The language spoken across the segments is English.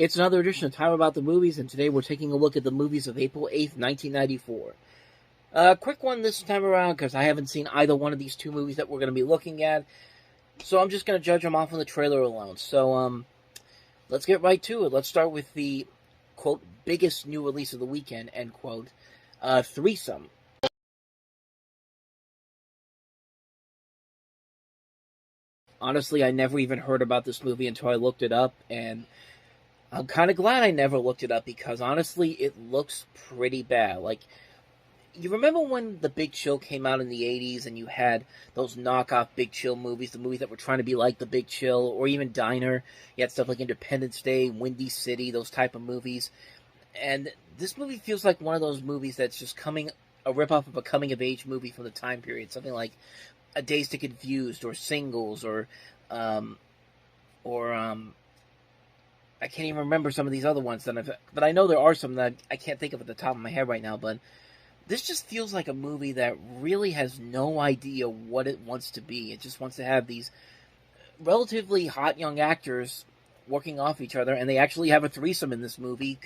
It's another edition of Time About the Movies, and today we're taking a look at the movies of April 8th, 1994. Quick one this time around, because I haven't seen either one of these two movies that we're going to be looking at, so I'm just going to judge them off on the trailer alone. So, let's get right to it. Let's start with the, quote, biggest new release of the weekend, end quote, Threesome. Honestly, I never even heard about this movie until I looked it up, and I'm kind of glad I never looked it up because honestly, it looks pretty bad. Like, you remember when The Big Chill came out in the 80s and you had those knockoff Big Chill movies, the movies that were trying to be like The Big Chill, or even Diner? You had stuff like Independence Day, Windy City, those type of movies. And this movie feels like one of those movies that's just a ripoff of a coming-of-age movie from the time period. Something like A Dazed to Confused, or Singles, um, or I can't even remember some of these other ones but I know there are some that I can't think of at the top of my head right now. But this just feels like a movie that really has no idea what it wants to be. It just wants to have these relatively hot young actors working off each other, and they actually have a threesome in this movie.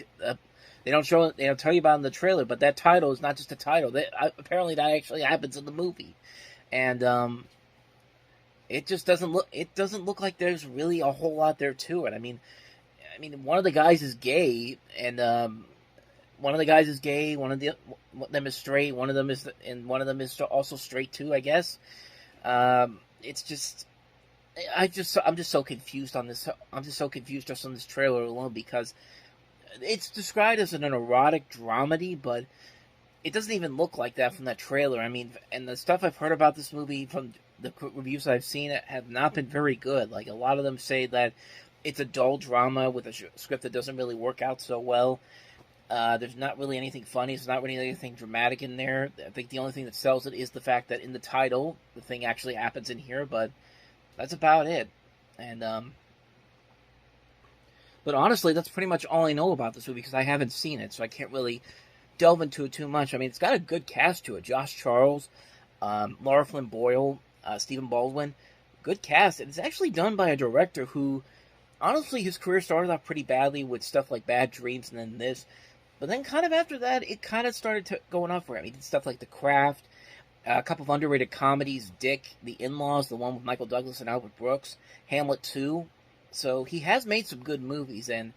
They don't tell you about it in the trailer, but that title is not just a title. Apparently, that actually happens in the movie, and it just doesn't look. It doesn't look like there's really a whole lot there to it. I mean, one of the guys is gay, and one of the guys is gay. One of them is straight. One of them is also straight too, I guess. It's just, I'm just so confused on this. I'm just so confused just on this trailer alone because it's described as an erotic dramedy, but it doesn't even look like that from that trailer. I mean, and the stuff I've heard about this movie from the reviews I've seen have not been very good. Like, a lot of them say that it's a dull drama with a script that doesn't really work out so well. There's not really anything funny. There's not really anything dramatic in there. I think the only thing that sells it is the fact that in the title, the thing actually happens in here, but that's about it. And, but honestly, that's pretty much all I know about this movie because I haven't seen it, so I can't really delve into it too much. I mean, it's got a good cast to it. Josh Charles, Laura Flynn Boyle, Stephen Baldwin. Good cast. And it's actually done by a director who, honestly, his career started off pretty badly with stuff like Bad Dreams and then this. But then kind of after that, it kind of started going off for him. He did stuff like The Craft, a couple of underrated comedies, Dick, The In-Laws, the one with Michael Douglas and Albert Brooks, Hamlet 2. So he has made some good movies, and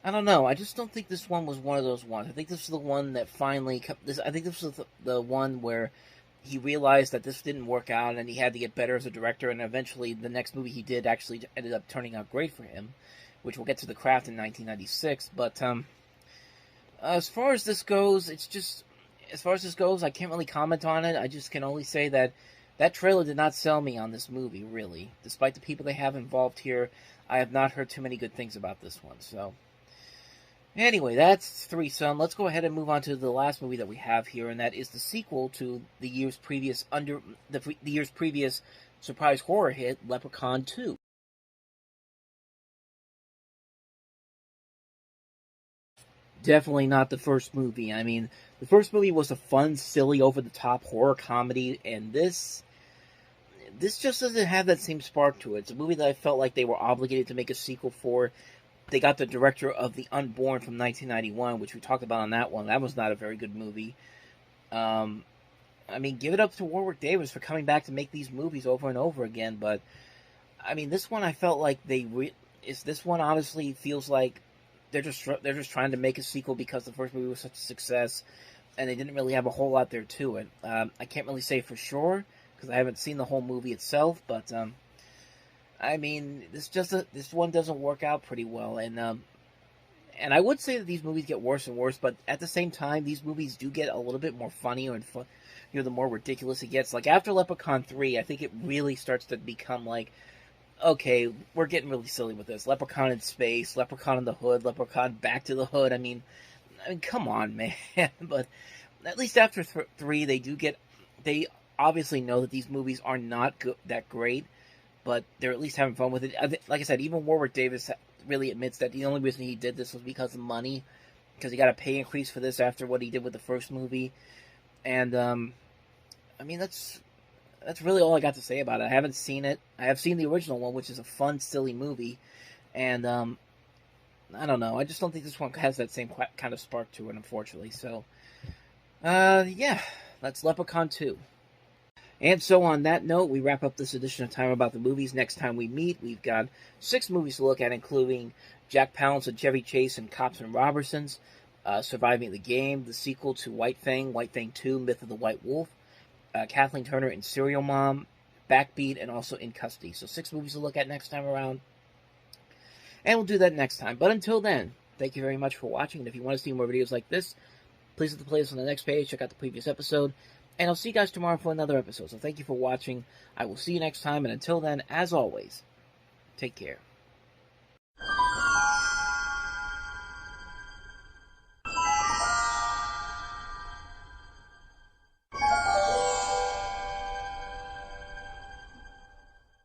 I don't know. I just don't think this one was one of those ones. I think this was the one that finally... I think this was the one where he realized that this didn't work out, and he had to get better as a director, and eventually the next movie he did actually ended up turning out great for him, which we'll get to The Craft in 1996. But as far as this goes, I can't really comment on it. I just can only say that that trailer did not sell me on this movie, really. Despite the people they have involved here, I have not heard too many good things about this one. So, anyway, that's Threesome. Let's go ahead and move on to the last movie that we have here, and that is the sequel to the year's previous surprise horror hit, Leprechaun 2. Definitely not the first movie. I mean, the first movie was a fun, silly, over-the-top horror comedy, and this just doesn't have that same spark to it. It's a movie that I felt like they were obligated to make a sequel for. They got the director of The Unborn from 1991, which we talked about on that one. That was not a very good movie. I mean, give it up to Warwick Davis for coming back to make these movies over and over again, but I mean, this one I felt like this one honestly feels like they're just trying to make a sequel because the first movie was such a success, and they didn't really have a whole lot there to it. I can't really say for sure because I haven't seen the whole movie itself, but I mean, this one doesn't work out pretty well, and I would say that these movies get worse and worse, but at the same time, these movies do get a little bit more funnier and fun. You know, the more ridiculous it gets. Like after Leprechaun 3, I think it really starts to become like, okay, we're getting really silly with this. Leprechaun in space, Leprechaun in the Hood, Leprechaun back to the Hood. I mean, come on, man. But at least after 3, they obviously know that these movies are not that great, but they're at least having fun with it. Like I said, even Warwick Davis really admits that the only reason he did this was because of money, because he got a pay increase for this after what he did with the first movie. And I mean, that's really all I got to say about it. I haven't seen it. I have seen the original one, which is a fun, silly movie, and I don't know. I just don't think this one has that same kind of spark to it, unfortunately. So, yeah, that's Leprechaun 2. And so, on that note, we wrap up this edition of Time About the Movies. Next time we meet, we've got 6 movies to look at, including Jack Palance and Chevy Chase and Cops and Robertsons, Surviving the Game, the sequel to White Fang 2, Myth of the White Wolf, Kathleen Turner in Serial Mom, Backbeat, and also In Custody. So 6 movies to look at next time around. And we'll do that next time. But until then, thank you very much for watching. And if you want to see more videos like this, please hit the playlist on the next page. Check out the previous episode. And I'll see you guys tomorrow for another episode. So thank you for watching. I will see you next time. And until then, as always, take care.